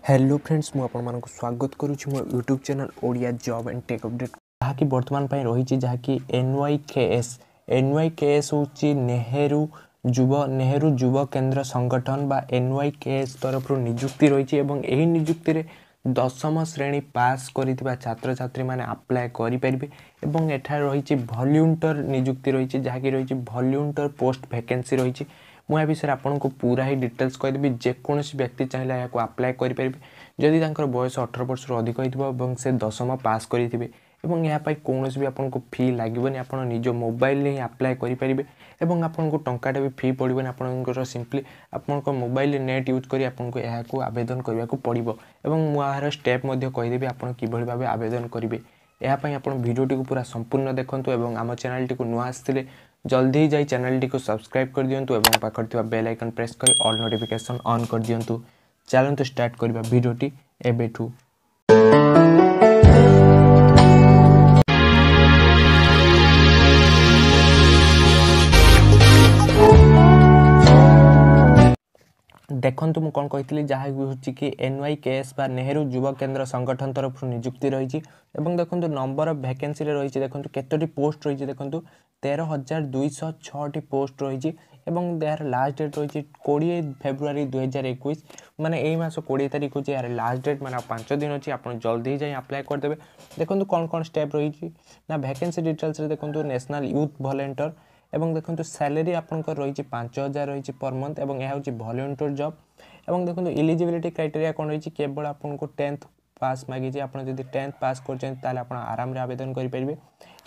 Hello friends मु आपण मानक स्वागत करुछि मो YouTube channel Odia job and take update जहाँकि वर्तमान पई रही जहाँकि एनवाईकेएस होची नेहरू युवा केंद्र संगठन बा एनवाईकेएस तरफ नियुक्ति रही एवं एही नियुक्ति रे 10म श्रेणी पास करितबा छात्र छात्री माने अप्लाई करि परिबे एवं एठा रही वॉलंटियर नियुक्ति रही जहाँकि रही वॉलंटियर पोस्ट वैकेंसी रही मुझे विषय आपको पूरा ही डिटेल्स कहीदेवी जेकोसी व्यक्ति चाहिए यहाँ अप्लाई करेंगे जदि बयस 18 वर्ष अधिक हो से 10म पास करेंगे यहाँ कौन भी आपको फी लगे आप निज मोबाइल ही अप्लाई करेंगे आपको टंकाटा भी फी पड़ोनी आप सिंपली आप मोबाइल नेट यूज कर आपको आवेदन करने को पड़ो और स्टेप कहीदेवी आप किभली भाव आवेदन करेंगे यापाई आप भिडियोटी को पूरा संपूर्ण देखूँ और आम चैनल टी नुआ आसते जल्दी ही जाई चैनल टी को सब्सक्राइब कर दियंतु एवं पाखर थिबा बेल आइकन प्रेस कर ऑल नोटिफिकेशन ऑन कर दियंतु। चलंतु स्टार्ट करबा वीडियोटी एबेठू। देखंतु मु कोन कहितली जहा होची कि एनवाईकेएस बा नेहरू युवा केंद्र संगठन तरफ नियुक्ति रही एवं देखंतु नंबर ऑफ वैकेंसी रे रही देखंतु केतोटी पोस्ट रही देखंतु 13,206 पोस्ट रही एवं यार लास्ट डेट रही 20 फेब्रुआरी 2021 माने एई मास 20 तारिख होची यार लास्ट डेट माने 5 दिन अछि आपण जल्दी ही जाई अप्लाई कर देबे। देखंतु कोन कोन स्टेप रही ना वैकेंसी डिटेल्स रे देखंतु नेशनल यूथ वॉलंटियर एवं देखंतु सैलरी आपनकर रही 5,000 रही पर मंथ एवं यह होची वॉलंटियर जॉब एवं देखंतु एलिजिबिलिटी क्राइटेरिया कोन रही केवल आपनको 10th पास मागी आपन जदि 10th पास करछन ताले आपन आराम रे आवेदन करि परिबे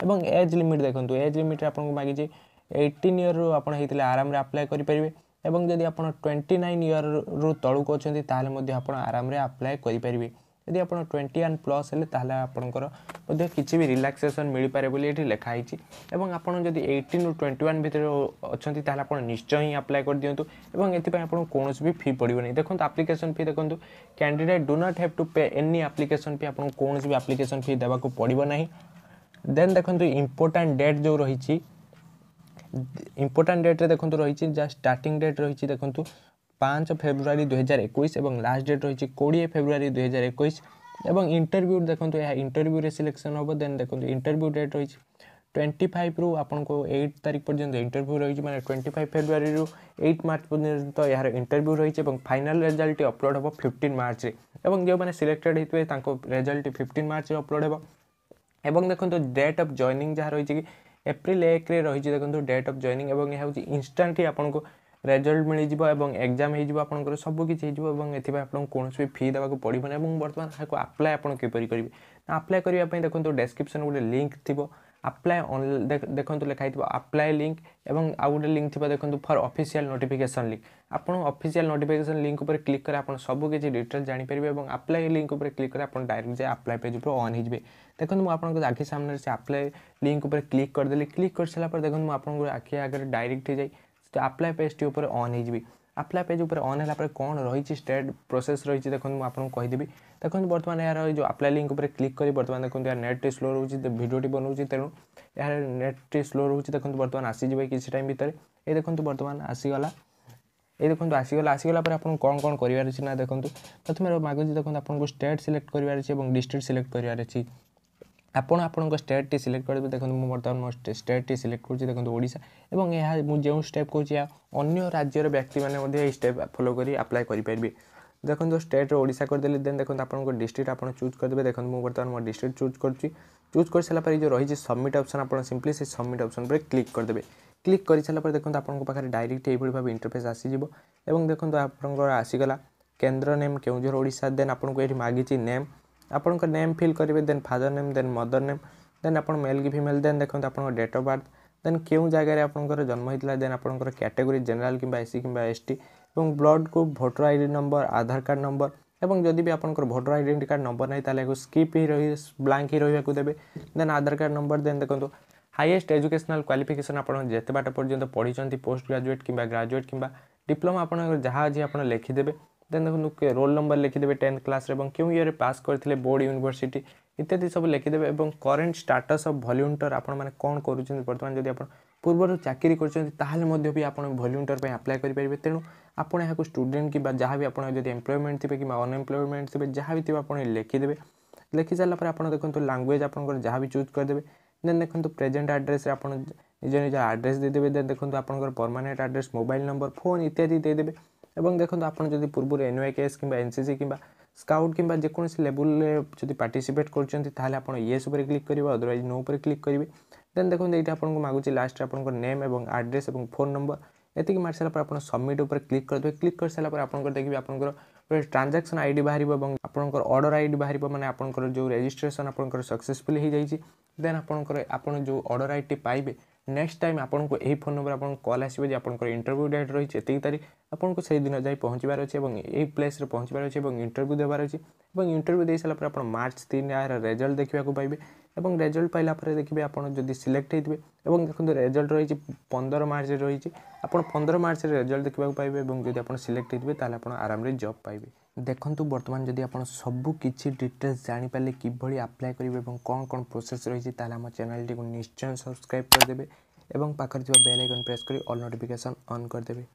एवं एज लिमिट देखंतु एज लिमिट रे आपनको मागी 18 ईयर रो आपन हेतिले आराम रे अप्लाई करि परिबे एवं जदि आपन 29 ईयर रो तळु कोछंती ताले मध्ये आपन आराम रे अप्लाई करि परिबे यदि आप 21 प्लस हेले ताले आपनकर मध्ये किछि भी रिलैक्सेशन मिल पारे बोली एठी लिखा हिची एवं आपन जदि 18 रो 21 भितर अछंती ताले आपन निश्चय ही अप्लाई कर दियंतु एवं एति पय आपन कोनोस भी फी पड़िबो नै। देखंतु एप्लीकेशन फी देखंतु candidate do not have to pay any application fee आपन कोनोस भी एप्लीकेशन फी देबा को पड़िबो नै। देन देखंतु इंपोर्टेंट डेट जो रहिची इंपोर्टेंट डेट रे देखंतु रहिची जा स्टार्टिंग डेट रहिची देखंतु 5 फेब्रुआरी 2021 एवं लास्ट डेट रही 20 फेब्रुआरी 2021 एवं इंटरव्यू देखंतु या इंटरव्यू रे सिलेक्शन होबो। देन देखंतु इंटरव्यू डेट रही 25 रु आपनको 8 तारिख पर्यंत इंटरव्यू रही माने 25 फेब्रुआरी रु 8 मार्च पर्यंत यार इंटरव्यू रही एवं फाइनल रिजल्ट अपलोड होबो 15 मार्च रे एवं जो माने सिलेक्टेड हितवे तांको रिजल्ट 15 मार्च रे अपलोड होबो एवं देखंतु डेट ऑफ जॉइनिंग जहा रही कि एप्रिल 1 रे रही देखंतु डेट ऑफ जॉइनिंग एवं यह होची इंस्टेंटली आपनको रिजल्ट मिल जिवो एवं एग्जाम हे जिवो आपनकर सब किछि हे जिवो एवं एथिबा आपन कोनोस भी फी देबा को पड़िबो नै एवं वर्तमान हाको अप्लाई आपन के परि करिवे ना अप्लाई करिया पय देखंतु डिस्क्रिप्शन गुडे लिंक थिबो अप्लाई ऑन देखंतु लिखा हितबो अप्लाई लिंक एवं आ गुडे लिंक थिबो देखंतु फॉर ऑफिशियल नोटिफिकेशन लिंक आपन ऑफिशियल नोटिफिकेशन लिंक ऊपर क्लिक करे आपन सब किछि डिटेल जानि परिबे एवं अप्लाई लिंक ऊपर क्लिक करे आपन डायरेक्ट जे अप्लाई पेज ऊपर ऑन हिजबे। देखंतु म आपन को आखि सामने से अप्लाई लिंक ऊपर क्लिक कर देली क्लिक कर सला पर देखंतु म आपन को आखि आगे डायरेक्ट ही जाई अप्लाई पेज टी ऊपर ऑन हिजबी अप्लाई पेज ऊपर ऑन हला पर कोन रही स्टेट प्रोसेस रही देखंतु म आपन को कहि देबी। देखंतु वर्तमान यार जो अप्लाई लिंक ऊपर क्लिक करी वर्तमान देखंतु यार नेट स्लो रहउची वीडियो टी बनउची तेनु यार नेट स्लो रहउची देखंतु वर्तमान आसी जिबे किछि टाइम भीतर ए देखंतु वर्तमान आसी गला ए देखंतु आसी गला पर आपन कोन कोन करिवार अछि ना देखंतु प्रथमे मागुची देखंतु आपन को स्टेट सिलेक्ट करिवार अछि एवं डिस्ट्रिक्ट सिलेक्ट करिवार अछि आपन स्टेट टी सिलेक्ट करबे देखंतु मु वर्तमान मो स्टेट टी सिलेक्ट करछि देखंतु ओडिसा एवं यह मु जे स्टेप कहछि अन्य राज्यर व्यक्ति माने मध्ये स्टेप फॉलो करी अप्लाई करि परबे। देखंतु स्टेट रो ओडिसा कर देले देन देखंतु आपन को डिस्ट्रिक्ट आपन चूज कर देबे देखंतु मु वर्तमान मो डिस्ट्रिक्ट चूज करछि चूज कर सला पर जो रही सबमिट ऑप्शन आपन सिंपली से सबमिट ऑप्शन पर क्लिक कर देबे क्लिक करि सला पर देखंतु आपन को पाखरे डायरेक्ट एबोली भाबे इंटरफेस आसी जिवो एवं देखंतु आपन को आसी गला केंद्र नेम केउझर ओडिसा देन आपन को एठी मागिछि नेम आपन को नेम फिल करिवे then father name then mother name then आपन मेल की फीमेल देन देखंतु आपन डेट ऑफ बर्थ देन केउ जगह रे आपन जन्म हितला देन आपन कैटेगरी जनरल किबा एससी किबा एसटी एवं ब्लड को वोटर आईडी नंबर आधार कार्ड नंबर एवं जदि भी आपन वोटर आइडेंटिटी कार्ड नंबर नै ताले को स्किप ही रही ब्लैंक ही रहिबा को देबे देन आधार कार्ड नंबर देन देखंतु हाईएस्ट एजुकेशनल क्वालिफिकेशन आपन जेते बाट पर्यंत पढी चंती पोस्ट ग्रेजुएट किबा ग्रेजुएट किबा डिप्लोमा आपन जहा जे आपन लिखि देबे देन देखो रोल नंबर लिखिदेवे 10th क्लास रे क्यों ईयर पास करथिले बोर्ड यूनिवर्सिटी इत्यादि सब लिखिदेवे एवं करेंट स्टेटस ऑफ वॉलंटियर आपण माने कोन करूछन वर्तमान जदि आपण पूर्व चाकरी कर भी आप वॉलंटियर पे अप्लाई करेंगे। तेणु आपड़ यहाँ स्टूडेंट कि जहाँ भी आपड़ जब एम्प्लॉयमेंट थे कि अनएम्प्लॉयमेंट थे जहाँ भी थे आप लिखिदेवे। लिखि सारापर आप देखो लैंग्वेज आप जहाँ भी चूज करदे। देन देखो प्रेजेंट एड्रेस आप निज निज एड्रेस देदेवे। देन देखो आप permanent address mobile number phone इत्यादि देदेवे। एवं देखो आप पूर्व NYKS कि NCC कि स्काउट कि जेकोसी लेवल जब पार्टिसिपेट कर येस पर क्लिक करेंगे अदरवाइज नो पर क्लिक करेंगे। देन देखो ये आपको मागुच लास्ट आप नेम और एड्रेस और फोन नंबर एतिक मार सारा आप सबमिट उपर क्लिक करदे। क्लिक कर सारा आप देखिए आप ट्रांजैक्शन आईडी बाहर और आपंकर ऑर्डर आईडी बाहर माने आपंकर जो रजिस्ट्रेशन आपंकर सक्सेसफुल हो जाइए। देन आप जो ऑर्डर आईडी पाइबे नेक्स्ट टाइम आपको यही फोन नंबर आपको कॉल आसो जे आपंकर इंटरव्यू डेट रही है तारीख आपको से दिन जाए पहुँचबार अच्छे और यही प्लेस पहुँचबार अच्छे और इंटरव्यू देवार अच्छे। इंटरव्यू दे सारा आप मार्च 3 यार रिजल्ट देखा पाइबे। और रिजल्ट पाइला देखिए आप सिलेक्ट होते हैं। देखो रिजल्ट रही 15 मार्च रही आप 15 मार्च रिजल्ट देखा पाइबे। जब आप सिलेक्ट होते हैं आप आराम से जॉब पाइबे। देखो बर्तमान जब आप सबकि डिटेल्स जानीपारे किभली अप्लाई करेंगे और कौन कौन प्रोसेस रही है आम चैनल टी निश्चय सब्सक्राइब करदे और पाखर बेल आइकन प्रेस कर ऑल नोटिफिकेशन ऑन करदे।